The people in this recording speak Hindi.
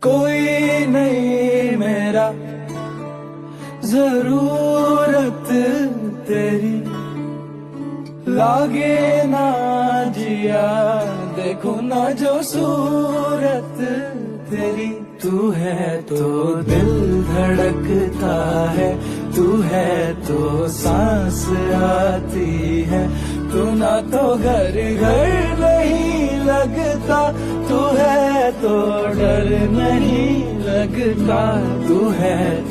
कोई नहीं मेरा, जरूरत तेरी लागे ना जिया, देखो ना जो सूरत तेरी। तू है तो दिल धड़कता है, तू है तो सांस आती है, तू ना तो घर घर नहीं लगता, तू है तो डर नहीं लगता, तू है।